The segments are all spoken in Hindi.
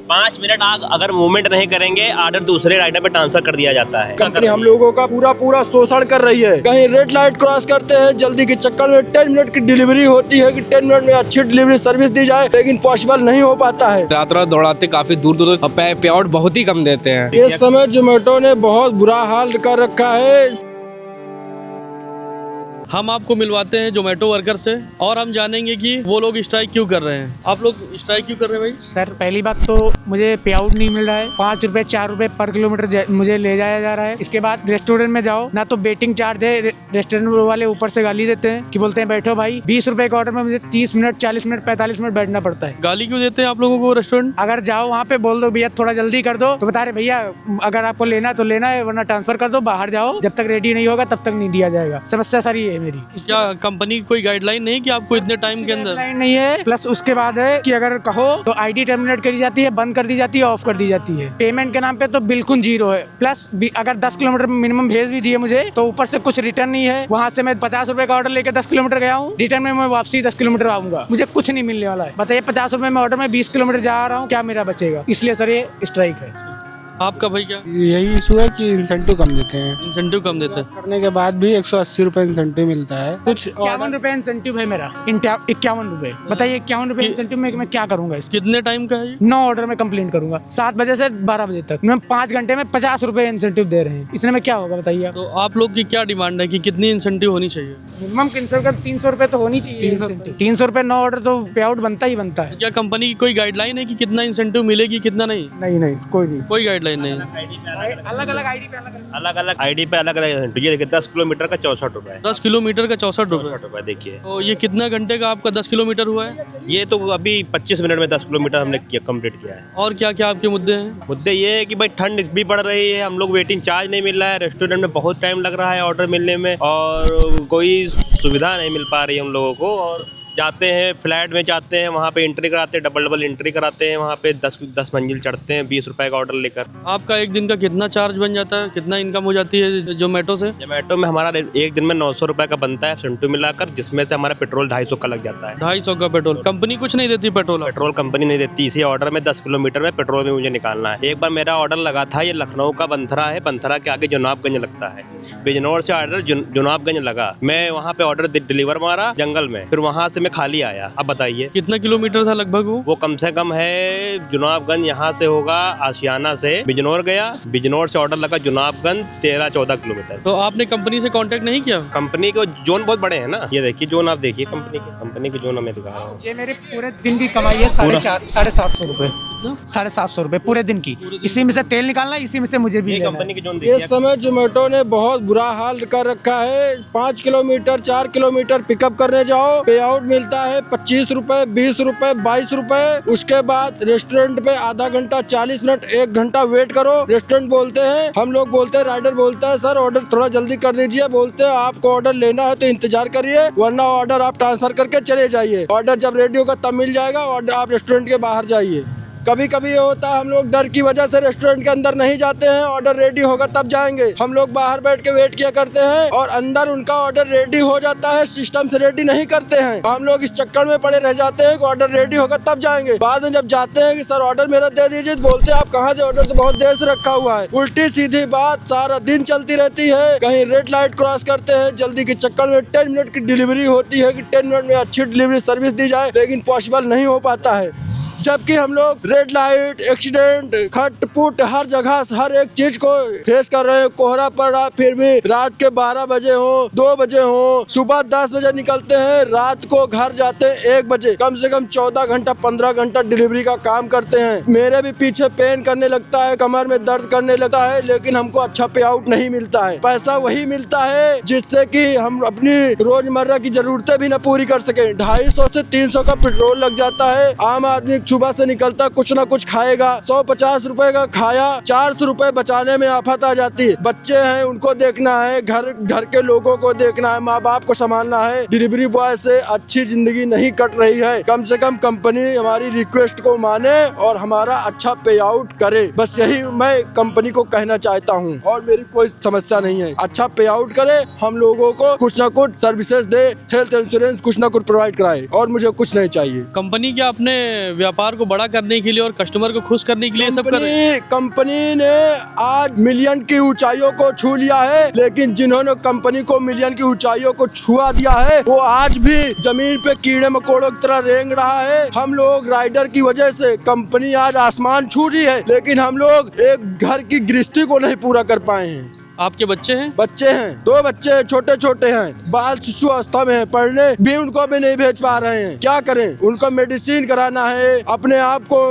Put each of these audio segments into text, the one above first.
5 मिनट अगर मूवमेंट नहीं करेंगे ऑर्डर दूसरे राइडर पे ट्रांसफर कर दिया जाता है। कंपनी हम लोगों का पूरा शोषण कर रही है। कहीं रेड लाइट क्रॉस करते हैं, जल्दी के चक्कर में 10 मिनट की डिलीवरी होती है कि 10 मिनट में अच्छी डिलीवरी सर्विस दी जाए, लेकिन पॉसिबल नहीं हो पाता है। रात दौड़ाते काफी दूर दूर पे आउट बहुत ही कम देते हैं। इस समय जोमेटो ने बहुत बुरा हाल कर रखा है। हम आपको मिलवाते हैं जोमेटो वर्कर से और हम जानेंगे कि वो लोग स्ट्राइक क्यों कर रहे हैं। आप लोग स्ट्राइक क्यों कर रहे हैं भाई? सर पहली बात तो मुझे पे आउट नहीं मिल रहा है। 5 रुपए 4 रुपए पर किलोमीटर मुझे ले जाया जा रहा है। इसके बाद रेस्टोरेंट में जाओ ना तो वेटिंग चार्ज है, रेस्टोरेंट वाले ऊपर से गाली देते हैं कि बोलते हैं बैठो भाई। 20 रुपए के ऑर्डर में मुझे 30 मिनट 40 मिनट 45 मिनट बैठना पड़ता है। गाली क्यों देते हैं आप लोगों को रेस्टोरेंट? अगर जाओ वहाँ पे बोल दो भैया थोड़ा जल्दी कर दो तो बता रहे भैया अगर आपको लेना है तो लेना है, वरना ट्रांसफर कर दो, बाहर जाओ, जब तक रेडी नहीं होगा तब तक नहीं दिया जाएगा। समस्या सारी है मेरी। क्या कंपनी की कोई गाइडलाइन नहीं कि आपको इतने टाइम के अंदर? गाइडलाइन नहीं है। प्लस उसके बाद है कि अगर कहो तो आईडी टर्मिनेट करी जाती है, बंद कर दी जाती है, ऑफ कर दी जाती है। पेमेंट के नाम पे तो बिल्कुल जीरो है। प्लस अगर 10 किलोमीटर मिनिमम भेज भी दिए मुझे तो ऊपर से कुछ रिटर्न नहीं है। वहाँ से मैं 50 रुपए का ऑर्डर लेकर 10 किलोमीटर गया हूँ, रिटर्न में मैं वापसी 10 किलोमीटर आऊंगा, मुझे कुछ नहीं मिलने वाला है। बताइए 50 रुपए में ऑर्डर में 20 किलोमीटर जा रहा हूँ, क्या मेरा बचेगा? इसलिए सर ये स्ट्राइक है। आपका भाई क्या यही इशू है कि इंसेंटिव कम देते हैं। इंसेंटिव कम देते हैं? करने के बाद भी 180 रुपए इंसेंटिव मिलता है। कुछ 51 रुपए इंसेंटिव है मेरा। 51 रुपए। बताइए 51 रुपए इंसेंटिव में मैं क्या करूंगा? कितने टाइम का है ये? 9 ऑर्डर में कंप्लेंट करूंगा 7 बजे से 12 बजे तक। मैं 5 घंटे में 50 रुपए इंसेंटिव दे रहे हैं। इसने में क्या होगा बताइए आप? तो आप लोग की क्या डिमांड है कि कितनी इंसेंटिव होनी चाहिए? मिनिमम 300 रुपए तो होनी चाहिए। 300 रुपए 9 ऑर्डर तो पे आउट बनता ही बनता है। क्या कंपनी की कोई गाइडलाइन है कि कितना इंसेंटिव मिलेगी कितना नहीं? नहीं कोई नहीं। कोई गाइडलाइन नहीं। अलग अलग आईडी पे अलग अलग ये देखिए 10 किलोमीटर का 64 रुपए। 10 किलोमीटर का 64 रुपए। 64 रुपए देखिए। तो ये कितना घंटे का आपका 10 किलोमीटर हुआ है? ये तो अभी 25 मिनट में 10 किलोमीटर हमने कंप्लीट किया है। और क्या क्या आपके मुद्दे हैं? मुद्दे ये है कि भाई ठंड भी बढ़ रही है, हम लोग वेटिंग चार्ज नहीं मिल रहा है, रेस्टोरेंट में बहुत टाइम लग रहा है ऑर्डर मिलने में, और कोई सुविधा नहीं मिल पा रही है हम लोगों को। और जाते हैं फ्लैट में जाते हैं, वहाँ पे एंट्री कराते हैं, डबल एंट्री कराते हैं, वहाँ पे 10 मंजिल चढ़ते हैं 20 रुपए का ऑर्डर लेकर। आपका एक दिन का कितना चार्ज बन जाता है? कितना इनकम हो जाती है जोमेटो से? जोमेटो में हमारा एक दिन में 900 रुपए का बनता है सेंटू मिलाकर, जिसमें से हमारा पेट्रोल 250 का लग जाता है। 250 का पेट्रोल? कंपनी कुछ नहीं देती पेट्रोल? पेट्रोल कंपनी नहीं देती। इसी ऑर्डर में 10 किलोमीटर में पेट्रोल भी मुझे निकालना है। एक बार मेरा ऑर्डर लगा था, ये लखनऊ का बंथरा है, बंथरा के आगे जुनाबगंज लगता है। बिजनौर से ऑर्डर जुनाबगंज लगा, मैं वहाँ पे ऑर्डर डिलीवर मारा जंगल में, फिर वहाँ से मैं खाली आया। अब बताइए कितना किलोमीटर था लगभग? वो कम से कम है जुनाबगंज यहाँ से होगा आशियाना से बिजनौर गया, बिजनौर से ऑर्डर लगा जुनाबगंज 13-14 किलोमीटर। तो आपने कंपनी से कांटेक्ट नहीं किया? कंपनी को जोन बहुत बड़े हैं ना, ये देखिए जोन, आप देखिए कंपनी के जोन हमें दिखा रहा हूँ। ये मेरे पूरे दिन की कमाई है 750 रुपए। 750 रुपए पूरे दिन की। इसी में से तेल निकालना, इसी में से मुझे भी लेना है। कंपनी के जोन इस समय जोमेटो ने बहुत बुरा हाल कर रखा है। 5 किलोमीटर 4 किलोमीटर पिकअप करने जाओ, पे आउट मिलता है 25 रुपए 20 रुपए 22 रुपए। उसके बाद रेस्टोरेंट पे आधा घंटा 40 मिनट 1 घंटा वेट करो। रेस्टोरेंट बोलते हैं, हम लोग बोलते हैं, राइडर बोलता है सर ऑर्डर थोड़ा जल्दी कर दीजिए। बोलते हैं आपको ऑर्डर लेना है तो इंतजार करिए, वरना ऑर्डर आप ट्रांसफर करके चले जाइए। ऑर्डर जब रेडी होगा तब मिल जाएगा, ऑर्डर आप रेस्टोरेंट के बाहर जाइए। कभी कभी ये होता है हम लोग डर की वजह से रेस्टोरेंट के अंदर नहीं जाते हैं, ऑर्डर रेडी होगा तब जाएंगे। हम लोग बाहर बैठ के वेट किया करते हैं और अंदर उनका ऑर्डर रेडी हो जाता है, सिस्टम से रेडी नहीं करते हैं। हम लोग इस चक्कर में पड़े रह जाते हैं कि ऑर्डर रेडी होगा तब जाएंगे। बाद में जब जाते हैं कि सर ऑर्डर मेरा दे दीजिए, तो बोलते हैं आप कहाँ से, ऑर्डर तो बहुत देर से रखा हुआ है। उल्टी सीधी बात सारा दिन चलती रहती है। कहीं रेड लाइट क्रॉस करते हैं, जल्दी के चक्कर में 10 मिनट की डिलीवरी होती है कि 10 मिनट में अच्छी डिलीवरी सर्विस दी जाए, लेकिन पॉसिबल नहीं हो पाता है। जबकि हम लोग रेड लाइट, एक्सीडेंट, खट पुट हर जगह हर एक चीज को फेस कर रहे हैं। कोहरा पड़ रहा, फिर भी रात के 12 बजे हो 2 बजे हो, सुबह 10 बजे निकलते हैं, रात को घर जाते हैं 1 बजे। कम से कम 14 घंटा 15 घंटा डिलीवरी का काम करते हैं। मेरे भी पीछे पेन करने लगता है, कमर में दर्द करने लगता है, लेकिन हमको अच्छा पे आउट नहीं मिलता है। पैसा वही मिलता है जिससे कि हम अपनी रोजमर्रा की जरूरतें भी न पूरी कर सके। 250 से 300 का पेट्रोल लग जाता है। आम आदमी सुबह से निकलता कुछ ना कुछ खाएगा, 150 रुपए का खाया 400 रुपए बचाने में आफत आ जाती है। बच्चे हैं उनको देखना है, घर के लोगों को देखना है, माँ बाप को संभालना है। डिलीवरी बॉय से अच्छी जिंदगी नहीं कट रही है। कम से कम कंपनी हमारी रिक्वेस्ट को माने और हमारा अच्छा पे आउट करे, बस यही मैं कंपनी को कहना चाहता हूँ। और मेरी कोई समस्या नहीं है, अच्छा पे आउट करे, हम लोगों को कुछ ना कुछ सर्विसेज दे, हेल्थ इंश्योरेंस कुछ ना कुछ प्रोवाइड कराए, और मुझे कुछ नहीं चाहिए। कंपनी क्या अपने व्यापार व्यापार को बड़ा करने के लिए और कस्टमर को खुश करने के लिए सब कर रहे हैं। कंपनी ने आज मिलियन की ऊंचाइयों को छू लिया है, लेकिन जिन्होंने कंपनी को मिलियन की ऊंचाइयों को छुआ दिया है वो आज भी जमीन पे कीड़े मकोड़ों की तरह रेंग रहा है। हम लोग राइडर की वजह से कंपनी आज आसमान छू रही है, लेकिन हम लोग एक घर की गृहस्थी को नहीं पूरा कर पाए हैं। आपके बच्चे हैं? बच्चे हैं, 2 बच्चे छोटे छोटे हैं, बाल शिशु अवस्था में है, पढ़ने भी उनको भी नहीं भेज पा रहे हैं। क्या करें? उनको मेडिसिन कराना है, अपने आप को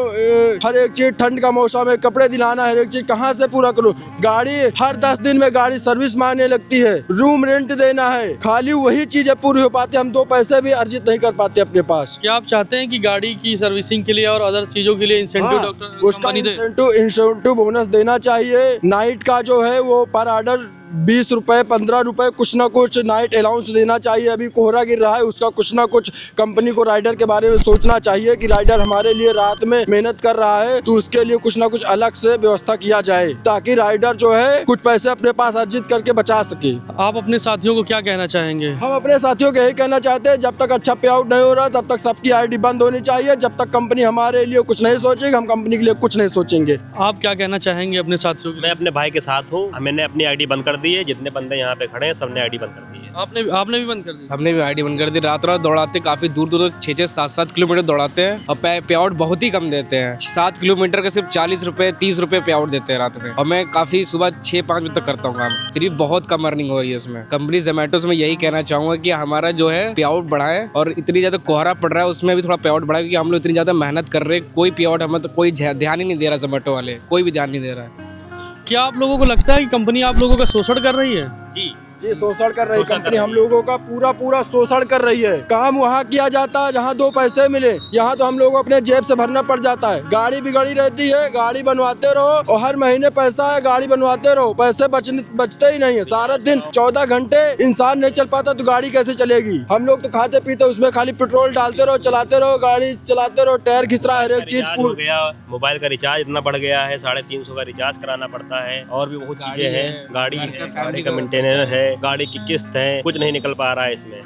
हर एक चीज, ठंड का मौसम है, कपड़े दिलाना है, हर एक चीज कहाँ से पूरा करूँ? गाड़ी हर 10 दिन में गाड़ी सर्विस मांगने लगती है, रूम रेंट देना है, खाली वही चीजें पूरी हो पाती, हम 2 पैसे भी अर्जित नहीं कर पाते अपने पास। क्या आप चाहते हैं कि गाड़ी की सर्विसिंग के लिए और अदर चीजों के लिए इंसेंटिव डॉक्टर उसका कंपनी दे? इंसेंटिव बोनस देना चाहिए। नाइट का जो है वो पर ऑर्डर 20 रुपए 15 रुपए कुछ ना कुछ नाइट अलाउंस देना चाहिए। अभी कोहरा गिर रहा है, उसका कुछ ना कुछ कंपनी को राइडर के बारे में सोचना चाहिए कि राइडर हमारे लिए रात में मेहनत कर रहा है तो उसके लिए कुछ ना कुछ अलग से व्यवस्था किया जाए, ताकि राइडर जो है कुछ पैसे अपने पास अर्जित करके बचा सके। आप अपने साथियों को क्या कहना चाहेंगे? हम अपने साथियों को यही कहना चाहते हैं, जब तक अच्छा पे आउट नहीं हो रहा तब तक सबकी आईडी बंद होनी चाहिए। जब तक कंपनी हमारे लिए कुछ नहीं सोचेगी, हम कंपनी के लिए कुछ नहीं सोचेंगे। आप क्या कहना चाहेंगे अपने साथियों को? मैं अपने भाई के साथ हूँ, मैंने अपनी आईडी बंद कर दी है। जितने बंदे यहाँ पे खड़े हैं सबने आईडी बंद कर दी है। आपने भी बंद कर दी? हमने भी आईडी बंद कर दी। रात दौड़ाते, काफी दूर दूर 6-6, 7-7 किलोमीटर दौड़ाते हैं और पे आउट बहुत ही कम देते हैं। 7 किलोमीटर का सिर्फ 40 रुपए 30 रुपए पे आउट देते हैं रात में। और मैं काफी सुबह 6-5 बजे तक करता हूँ काम, फिर भी बहुत कम अर्निंग हो रही है इसमें। कंपनी जोमेटो से मैं यही कहना चाहूंगा कि हमारा जो है पे आउट बढ़ाए, और इतनी ज्यादा कोहरा पड़ रहा है उसमें भी थोड़ा पे आउट बढ़ाए, क्योंकि हम लोग इतनी ज्यादा मेहनत कर रहे हैं, कोई पे आउट हमें तो कोई ध्यान ही नहीं दे रहा। जोमेटो वाले कोई भी ध्यान नहीं दे रहा है। क्या आप लोगों को लगता है कि कंपनी आप लोगों का शोषण कर रही है? जी शोषण कर रही है कंपनी, हम लोगों का पूरा शोषण कर रही है। काम वहाँ किया जाता है जहाँ 2 पैसे मिले, यहाँ तो हम लोगों को अपने जेब से भरना पड़ जाता है। गाड़ी बिगड़ी रहती है, गाड़ी बनवाते रहो और हर महीने पैसा है, गाड़ी बनवाते रहो, पैसे बचते ही नहीं है। सारा दिन 14 घंटे इंसान नहीं चल पाता तो गाड़ी कैसे चलेगी? हम लोग तो खाते पीते उसमें खाली पेट्रोल डालते रहो, चलाते रहो, गाड़ी चलाते रहो, टायर घिस रहा है, हर एक चीज हो गया। मोबाइल का रिचार्ज इतना बढ़ गया है, 350 का रिचार्ज कराना पड़ता है, और भी बहुत चीजें हैं। गाड़ी है, गाड़ी का मेंटेनेंस है, गाड़ी की किस्त है, कुछ नहीं निकल पा रहा है इसमें।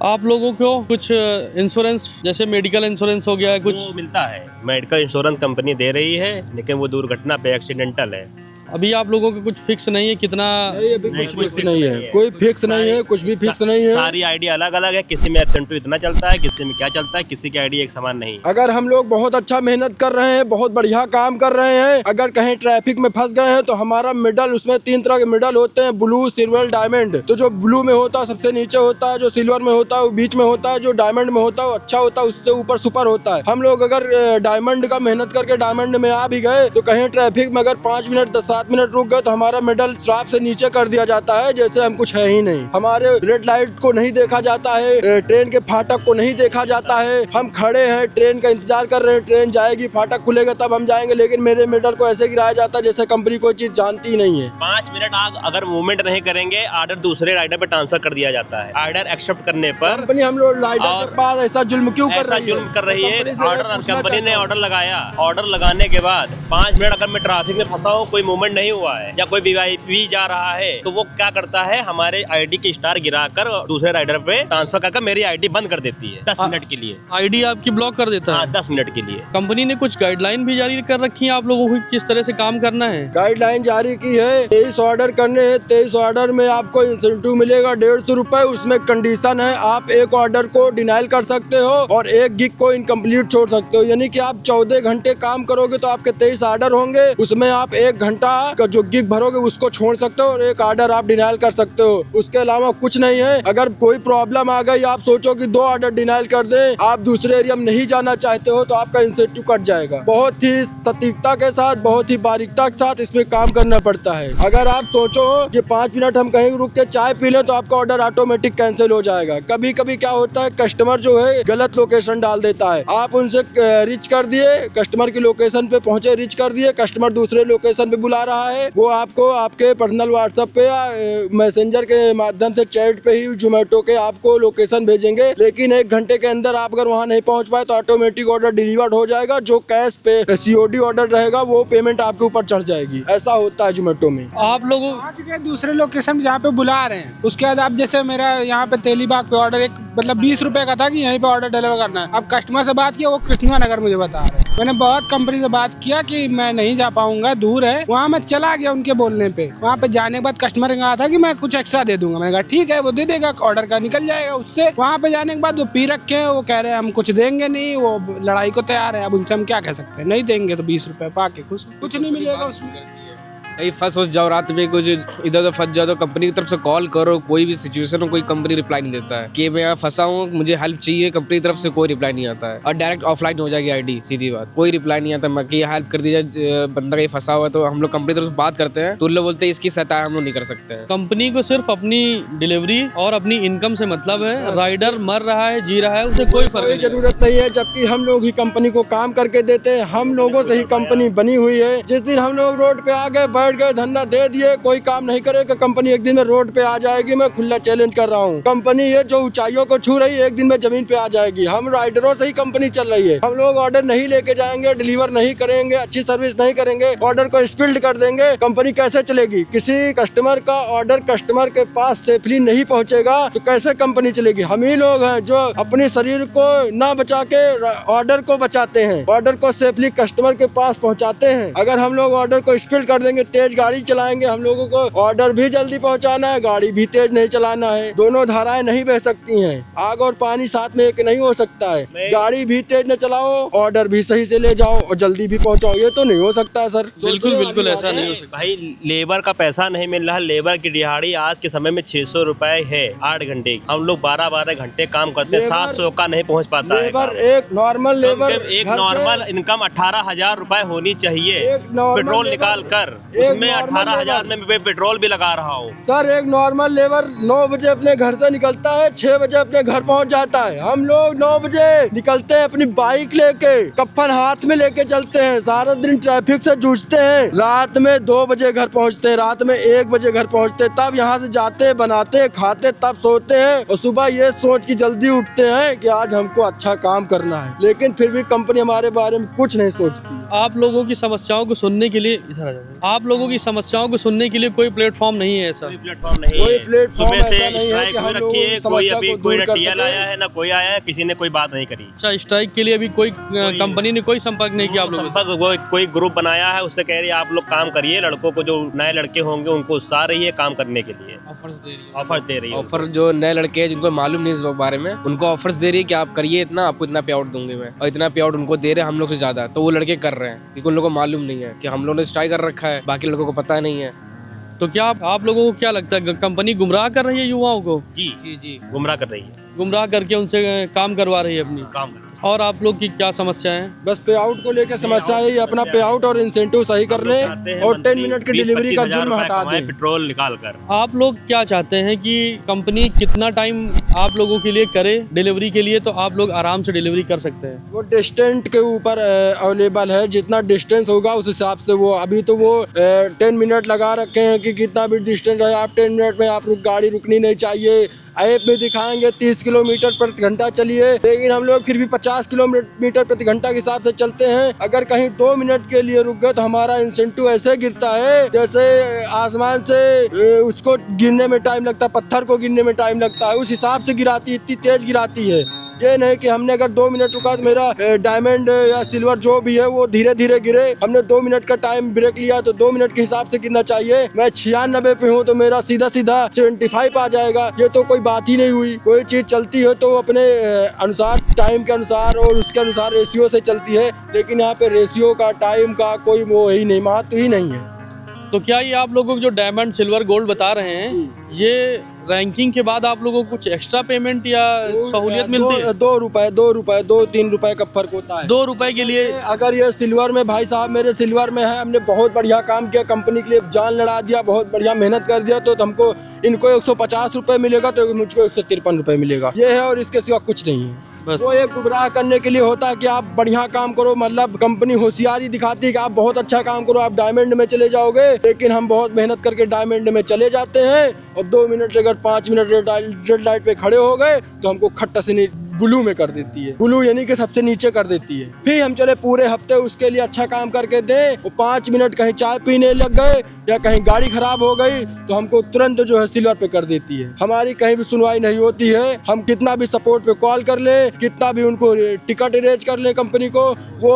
आप लोगों को कुछ इंश्योरेंस, जैसे मेडिकल इंश्योरेंस हो गया है, कुछ मिलता है? मेडिकल इंश्योरेंस कंपनी दे रही है, लेकिन वो दुर्घटना पे एक्सीडेंटल है। अभी आप लोगों का कुछ फिक्स नहीं है कितना? नहीं, अभी कुछ फिक्स नहीं है, कोई फिक्स नहीं है, कुछ भी फिक्स नहीं है। सारी आईडी अलग अलग है, किसी में एक्सेंटू इतना चलता है, किसी में क्या चलता है, किसी की आईडी एक समान नहीं। अगर हम लोग बहुत अच्छा मेहनत कर रहे हैं, बहुत बढ़िया काम कर रहे हैं, अगर कहीं ट्रैफिक में फंस गए हैं तो हमारा मेडल, उसमें 3 तरह के मेडल होते हैं, ब्लू, सिल्वर, डायमंड। तो जो ब्लू में होता है सबसे नीचे होता है, जो सिल्वर में होता है वो बीच में होता है, जो डायमंड में होता है वो अच्छा होता है, उससे ऊपर सुपर होता है। हम लोग अगर डायमंड का मेहनत करके डायमंड में आ भी गए तो कहीं ट्रैफिक में अगर 5 मिनट 7 मिनट रुक गए तो हमारा मेडल ट्रैप से नीचे कर दिया जाता है, जैसे हम कुछ है ही नहीं। हमारे रेड लाइट को नहीं देखा जाता है, ट्रेन के फाटक को नहीं देखा जाता है। हम खड़े हैं, ट्रेन का इंतजार कर रहे हैं, ट्रेन जाएगी, फाटक खुलेगा तब हम जाएंगे, लेकिन मेरे मेडल को ऐसे गिराया जाता है जैसे कंपनी कोई चीज जानती ही नहीं है। 5 मिनट अगर मूवमेंट नहीं करेंगे, ऑर्डर दूसरे राइडर पे ट्रांसफर कर दिया जाता है। ऑर्डर एक्सेप्ट करने पर कंपनी हम लोग राइडर के पास ऐसा जुल्म क्यों कर रही है? जुल्म कर रही है। कंपनी ने ऑर्डर लगाया, ऑर्डर लगाने के बाद 5 मिनट अगर मैं ट्रैफिक में फंसा हूँ, कोई मूवमेंट नहीं हुआ है या कोई वीआईपी जा रहा है, तो वो क्या करता है, हमारे आईडी की स्टार गिराकर दूसरे राइडर पे ट्रांसफर करके मेरी आईडी बंद कर देती है 10 मिनट के लिए। आईडी आपकी ब्लॉक कर देता है? 10 मिनट के लिए। कंपनी ने कुछ गाइडलाइन भी जारी कर रखी है आप लोगों को किस तरह से काम करना है? गाइडलाइन जारी की है, 23 ऑर्डर करने हैं, 23 ऑर्डर में आपको इंसेंटिव मिलेगा 150 रुपए। उसमें कंडीशन है, आप एक ऑर्डर को डिनाइल कर सकते हो और एक गिग को इनकम्प्लीट छोड़ सकते हो। यानी कि आप 14 घंटे काम करोगे तो आपके 23 ऑर्डर होंगे, उसमें आप 1 घंटा का जो गिग भरोगे उसको छोड़ सकते हो और एक ऑर्डर आप डिनाइल कर सकते हो। उसके अलावा कुछ नहीं है। अगर कोई प्रॉब्लम आ गई, आप सोचो कि 2 ऑर्डर डिनाइल कर दें, आप दूसरे एरिया में नहीं जाना चाहते हो तो आपका इंसेंटिव कट जाएगा। बहुत ही सटीकता के साथ, बहुत ही बारीकता के साथ इसमें काम करना पड़ता है। अगर आप सोचो कि 5 मिनट हम कहीं रुक के चाय पी लें तो आपका ऑर्डर ऑटोमेटिक कैंसिल हो जाएगा। कभी कभी क्या होता है, कस्टमर जो है गलत लोकेशन डाल देता है। आप उनसे रिच कर दिए, कस्टमर की लोकेशन पे पहुंचे, रिच कर दिए, कस्टमर दूसरे लोकेशन पे बुला आ रहा है वो आपको आपके पर्सनल व्हाट्सएप पे या मैसेंजर के माध्यम से चैट पे ही जोमेटो के आपको लोकेशन भेजेंगे। लेकिन 1 घंटे के अंदर आप अगर वहाँ नहीं पहुँच पाए तो ऑटोमेटिक ऑर्डर डिलीवर्ड हो जाएगा। जो कैश पे COD ऑर्डर रहेगा वो पेमेंट आपके ऊपर चढ़ जाएगी। ऐसा होता है जोमेटो में। आप लोगों पहुंच गए दूसरे लोकेशन जहाँ पे बुला रहे हैं, उसके बाद आप जैसे मेरा यहाँ पे तेलीबाग पे ऑर्डर एक मतलब 20 रुपए का था कि यहीं पे ऑर्डर डिलीवर करना है। अब कस्टमर से बात किया, वो कृष्णा नगर मुझे बता रहे हैं। मैंने बहुत कंपनी से बात किया कि मैं नहीं जा पाऊंगा, दूर है। वहाँ मैं चला गया उनके बोलने पे। वहाँ पे जाने के बाद कस्टमर ने कहा था कि मैं कुछ एक्स्ट्रा दे दूंगा। मैंने कहा ठीक है, वो दे देगा, ऑर्डर का निकल जाएगा उससे। वहाँ पे जाने के बाद वो पी रखे हैं, वो कह रहे हैं हम कुछ देंगे नहीं, वो लड़ाई को तैयार है। अब उनसे हम क्या कह सकते हैं, नहीं देंगे तो 20 रुपए पा के खुश, कुछ नहीं मिलेगा उसमें। कहीं फंस जाओ, रात में कुछ इधर उधर फंस जाओ तो कंपनी की तरफ से कॉल करो, कोई भी सिचुएशन हो कोई कंपनी रिप्लाई नहीं देता है कि मैं यहाँ फंसा हूँ, मुझे हेल्प चाहिए, कंपनी की तरफ से कोई रिप्लाई नहीं आता है। और डायरेक्ट ऑफलाइन हो जाएगी आईडी, सीधी बात, कोई रिप्लाई नहीं आता मैं कि हेल्प कर दीजिए, बंदा कहीं फंसा हुआ है। तो हम लोग कंपनी की तरफ से बात करते हैं तो लोग बोलते हैं इसकी सहायता हम लोग नहीं कर सकते हैं। कंपनी को सिर्फ अपनी डिलीवरी और अपनी इनकम से मतलब है। राइडर मर रहा है, जी रहा है, उसे कोई फर्क कोई नहीं। जरूरत नहीं है, जबकि हम लोग ही कंपनी को काम करके देते हैं। हम लोगों से ही कंपनी बनी हुई है। जिस दिन हम लोग रोड पे आ गए, बैठ गए, धंधा दे दिए, कोई काम नहीं करेगा, कंपनी एक दिन में रोड पे आ जाएगी। मैं खुला चैलेंज कर रहा हूँ। कंपनी ये जो ऊंचाइयों को छू रही है, एक दिन में जमीन पे आ जाएगी। हम राइडरों से ही कंपनी चल रही है। हम लोग ऑर्डर नहीं लेके जाएंगे, डिलीवर नहीं करेंगे, अच्छी सर्विस नहीं करेंगे, ऑर्डर को स्पिल्ड कर देंगे, कंपनी कैसे चलेगी? किसी कस्टमर का ऑर्डर कस्टमर के पास सेफली नहीं पहुँचेगा तो कैसे कंपनी चलेगी? हम ही लोग हैं जो अपने शरीर को ना बचा के ऑर्डर को बचाते हैं, ऑर्डर को सेफली कस्टमर के पास पहुँचाते हैं। अगर हम लोग ऑर्डर को स्पिल्ड कर देंगे, तेज गाड़ी चलाएंगे, हम लोगों को ऑर्डर भी जल्दी पहुंचाना है, गाड़ी भी तेज नहीं चलाना है। दोनों धाराएं नहीं बह सकती हैं। आग और पानी साथ में एक नहीं हो सकता है। गाड़ी भी तेज न चलाओ, ऑर्डर भी सही से ले जाओ और जल्दी भी पहुंचाओ, ये तो नहीं हो सकता है सर। बिल्कुल बिल्कुल ऐसा नहीं हो सकता भाई। लेबर का पैसा नहीं मिल रहा है। लेबर की दिहाड़ी आज के समय में 600 रुपए है 8 घंटे। हम लोग 12-12 घंटे काम करते हैं, 700 का नहीं पहुंच पाता है। लेबर एक नॉर्मल लेबर, एक नॉर्मल इनकम 18,000 रुपए होनी चाहिए। पेट्रोल निकाल कर उसमें 18,000 में पेट्रोल भी लगा रहा हूँ सर। एक नॉर्मल लेबर 9 बजे अपने घर से निकलता है, 6 बजे अपने घर पहुंच जाता है। हम लोग 9 बजे निकलते हैं अपनी बाइक लेके, कप्पन हाथ में लेके चलते हैं, सारा दिन ट्रैफिक से जूझते हैं। रात में 2 बजे घर पहुंचते हैं, रात में 1 बजे घर पहुंचते हैं, तब यहाँ से जाते, बनाते, खाते, तब सोते हैं और सुबह ये सोच के जल्दी उठते हैं कि आज हमको अच्छा काम करना है। लेकिन फिर भी कंपनी हमारे बारे में कुछ नहीं सोचती। आप लोगों की समस्याओं को सुनने के लिए इधर आ जाओ। आप लोगों की समस्याओं को सुनने के लिए कोई प्लेटफॉर्म नहीं है ऐसा। प्लेटफॉर्म नहीं कोई है। प्लेटफॉर्म सुबह से ऐसा नहीं है स्ट्राइक कि हुई हम लोगों रखी की है, कोई समस्या अभी को कोई दूर कर टीएल सके। आया है ना कोई आया है, किसी ने कोई बात नहीं करी। अच्छा, स्ट्राइक के लिए अभी कोई कंपनी ने कोई संपर्क नहीं किया आप लोगों से? वो कोई ग्रुप बनाया है, उससे कह रही है आप लोग काम करिए, लड़कों को जो नए लड़के होंगे उनको उत्साह रही है काम करने के लिए। ऑफर्स दे रही है, ऑफर दे रही है। ऑफर जो नए लड़के हैं जिनको मालूम नहीं इस बारे में, उनको ऑफर्स दे रही है कि आप करिए इतना, आपको इतना पे आउट दूंगी मैं, और इतना पे आउट उनको दे रहे हैं हम लोग से ज्यादा। तो वो लड़के कर रहे हैं क्योंकि उन लोगों को मालूम नहीं है कि हम लोगों ने स्ट्राइक कर रखा है, बाकी लड़कों को पता नहीं है। तो क्या आप लोगों को क्या लगता है कंपनी गुमराह कर रही है युवाओं को? जी जी जी, गुमराह कर रही है, गुमराह करके उनसे काम करवा रही है अपनी काम कर। और आप लोग की क्या समस्या है? बस पे आउट को लेकर समस्या है, अपना पे आउट और इंसेंटिव सही कर ले और 10 मिनट की डिलीवरी का जुर्म हटा दे। पेट्रोल निकाल कर। आप लोग क्या चाहते हैं कि कंपनी कितना टाइम आप लोगों के लिए करे डिलीवरी के लिए, तो आप लोग आराम से डिलीवरी कर सकते हैं? वो डिस्टेंस के ऊपर अवेलेबल है, जितना डिस्टेंस होगा उस हिसाब से वो अभी तो वो 10 मिनट लगा रखे हैं कि कितना भी डिस्टेंस है आप 10 मिनट में आप गाड़ी रुकनी नहीं चाहिए। ऐप में दिखाएंगे 30 किलोमीटर प्रति घंटा चलिए, लेकिन हम लोग फिर भी 50 किलोमीटर प्रति घंटा के हिसाब से चलते हैं। अगर कहीं 2 मिनट के लिए रुक गए तो हमारा इंसेंटिव ऐसे गिरता है जैसे आसमान से उसको गिरने में टाइम लगता है, पत्थर को गिरने में टाइम लगता है, उस हिसाब से गिराती, इतनी तेज गिराती है। ये नहीं कि हमने अगर 2 मिनट रुका तो मेरा डायमंड या सिल्वर जो भी है वो धीरे धीरे गिरे। हमने 2 मिनट का टाइम ब्रेक लिया तो 2 मिनट के हिसाब से गिरना चाहिए। मैं 96 पे हूँ तो मेरा सीधा 75 आ जाएगा। ये तो कोई बात ही नहीं हुई। कोई चीज चलती है तो अपने अनुसार, टाइम के अनुसार और उसके अनुसार रेशियो से चलती है, लेकिन यहाँ पे रेशियो का, टाइम का कोई वो ही नहीं, महत्व ही नहीं है। तो क्या ये आप लोगों को जो डायमंड सिल्वर गोल्ड बता रहे हैं, ये रैंकिंग के बाद आप लोगों को कुछ एक्स्ट्रा पेमेंट या सहूलियत मिलती है? 2 रुपए 2-3 रुपए का फर्क होता है। 2 रुपए के लिए अगर ये सिल्वर में, भाई साहब मेरे सिल्वर में है, हमने बहुत बढ़िया काम किया, कंपनी के लिए जान लड़ा दिया, बहुत बढ़िया मेहनत कर दिया, तो हमको इनको 150 रुपए मिलेगा तो मुझको 153 रुपए मिलेगा। ये है और इसके सिवा कुछ नहीं है। बस वो एक गुमराह करने के लिए होता है कि आप बढ़िया काम करो, मतलब कंपनी होशियारी दिखाती है कि आप बहुत अच्छा काम करो, आप डायमंड में चले जाओगे, लेकिन हम बहुत मेहनत करके डायमंड में चले जाते हैं और 2 मिनट अगर 5 मिनट रेड लाइट पे खड़े हो गए तो हमको खट्टा से ब्लू में कर देती है, ब्लू यानी कि सबसे नीचे कर देती है। फिर हम चले पूरे हफ्ते उसके लिए अच्छा काम करके दें, वो 5 मिनट कहीं चाय पीने लग गए या कहीं गाड़ी खराब हो गई तो हमको तुरंत जो है सिल्वर पे कर देती है। हमारी कहीं भी सुनवाई नहीं होती है, हम कितना भी सपोर्ट पे कॉल कर ले, कितना भी उनको टिकट अरेंज कर ले कंपनी को, वो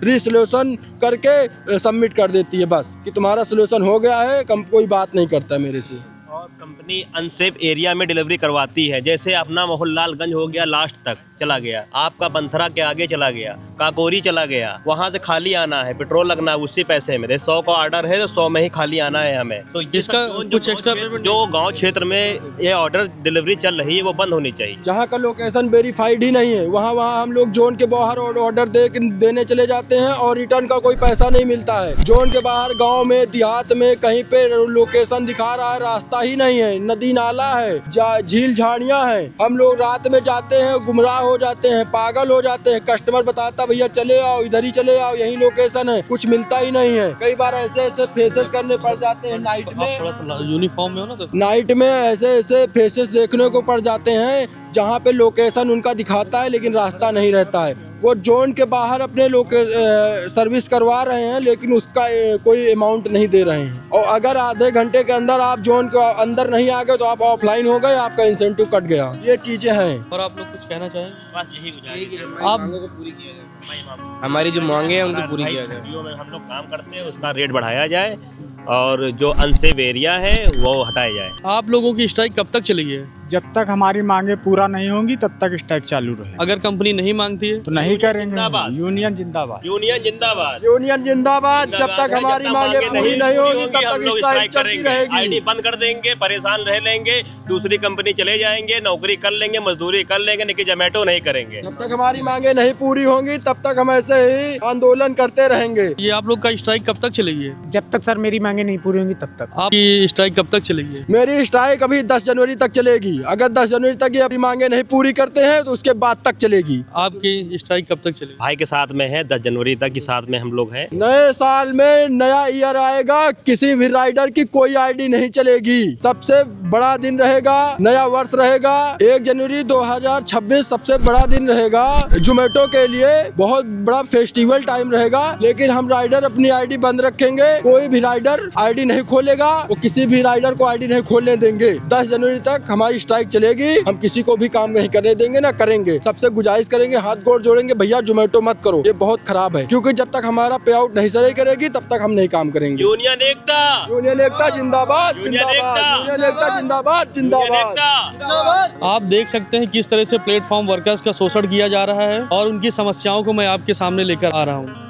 रिसोल्यूशन करके सबमिट कर देती है बस कि तुम्हारा सोल्यूशन हो गया है, कोई बात नहीं करता मेरे से। और कंपनी अनसेफ एरिया में डिलीवरी करवाती है, जैसे अपना मोहनलालगंज हो गया, लास्ट तक चला गया, आपका बंथरा के आगे चला गया, काकोरी चला गया, वहाँ से खाली आना है, पेट्रोल लगना है, उसी पैसे में 100 का ऑर्डर है तो 100 में ही खाली आना है हमें। तो इसका कुछ एक्स्ट्रा पेमेंट जो गांव क्षेत्र में ये ऑर्डर डिलीवरी चल रही है वो बंद होनी चाहिए। जहाँ का लोकेशन वेरीफाइड ही नहीं है वहाँ हम लोग जोन के बाहर ऑर्डर देने चले जाते हैं और रिटर्न का कोई पैसा नहीं मिलता है। जोन के बाहर गाँव में, देहात में कहीं पे लोकेशन दिखा रहा है, रास्ता ही नहीं है, नदी नाला है, झील झाड़ियाँ हैं, हम लोग रात में जाते हैं, गुमराह हो जाते हैं, पागल हो जाते हैं। कस्टमर बताता भैया चले आओ, इधर ही चले आओ, यही लोकेशन है, कुछ मिलता ही नहीं है। कई बार ऐसे फेसेस करने पड़ जाते हैं नाइट में, थोड़ा यूनिफॉर्म में हो ना तो नाइट में ऐसे फेसेस देखने को पड़ जाते हैं जहाँ पे लोकेशन उनका दिखाता है लेकिन रास्ता नहीं रहता है। वो जोन के बाहर अपने सर्विस करवा रहे हैं लेकिन उसका कोई अमाउंट नहीं दे रहे हैं, और अगर आधे घंटे के अंदर आप जोन के अंदर नहीं आ गए तो आप ऑफलाइन हो गए, आपका इंसेंटिव कट गया। ये चीजें हैं। और आप लोग कुछ कहना चाहेंगे? बस यही गुजारिश है। आप हमारी जो मांगे हैं उनको पूरी किया जाए। वीडियो में हम लोग काम करते हैं उसका रेट बढ़ाया जाए और जो अनसेफ एरिया है वो हटाया जाए। आप लोगों की स्ट्राइक कब तक चलेगी? जब तक हमारी मांगे पूरा नहीं होंगी तब तक स्ट्राइक चालू रहे। अगर कंपनी नहीं मांगती है तो नहीं करेंगे। जिंदाबाद। यूनियन जिंदाबाद। यूनियन जिंदाबाद। यूनियन जिंदाबाद। जब तक हमारी मांगे पूरी नहीं होगी तब हम तक लोग स्ट्राइक चलती करेंगे। रहेगी। आईडी बंद कर देंगे, परेशान रह लेंगे, दूसरी कंपनी चले जाएंगे, नौकरी कर लेंगे, मजदूरी कर लेंगे, लेकिन जोमेटो नहीं करेंगे। जब तक हमारी मांगे नहीं पूरी होंगी तब तक हम ऐसे ही आंदोलन करते रहेंगे। ये आप लोग का स्ट्राइक कब तक चलेगी? जब तक सर मेरी मांगे नहीं पूरी होंगी तब तक। आपकी स्ट्राइक कब तक चलेगी? मेरी स्ट्राइक अभी 10 जनवरी तक चलेगी। अगर 10 जनवरी तक ये अपनी मांगे नहीं पूरी करते हैं तो उसके बाद तक चलेगी। आपकी स्ट्राइक कब तक चलेगी? भाई के साथ में है, 10 जनवरी तक के साथ में हम लोग हैं। नए साल में नया ईयर आएगा, किसी भी राइडर की कोई आईडी नहीं चलेगी। सबसे बड़ा दिन रहेगा, नया वर्ष रहेगा, 1 जनवरी 2026 सबसे बड़ा दिन रहेगा। जोमेटो के लिए बहुत बड़ा फेस्टिवल टाइम रहेगा, लेकिन हम राइडर अपनी आईडी बंद रखेंगे। कोई भी राइडर आईडी नहीं खोलेगा, वो किसी भी राइडर को आईडी नहीं खोलने देंगे। 10 जनवरी तक हमारी स्ट्राइक चलेगी। हम किसी को भी काम नहीं करने देंगे, ना करेंगे। सबसे गुजारिश करेंगे, हाथ गोड़ जोड़ेंगे, भैया जोमेटो मत करो, ये बहुत खराब है। क्योंकि जब तक हमारा पे आउट नहीं सही करेगी तब तक हम नहीं काम करेंगे। यूनियन एकता, यूनियन एकता जिंदाबाद, जिंदाबाद, यूनियन एकता जिंदाबाद, जिंदाबाद। आप देख सकते हैं किस तरह से प्लेटफॉर्म वर्कर्स का शोषण किया जा रहा है और उनकी समस्याओं को मैं आपके सामने लेकर आ रहा हूँ।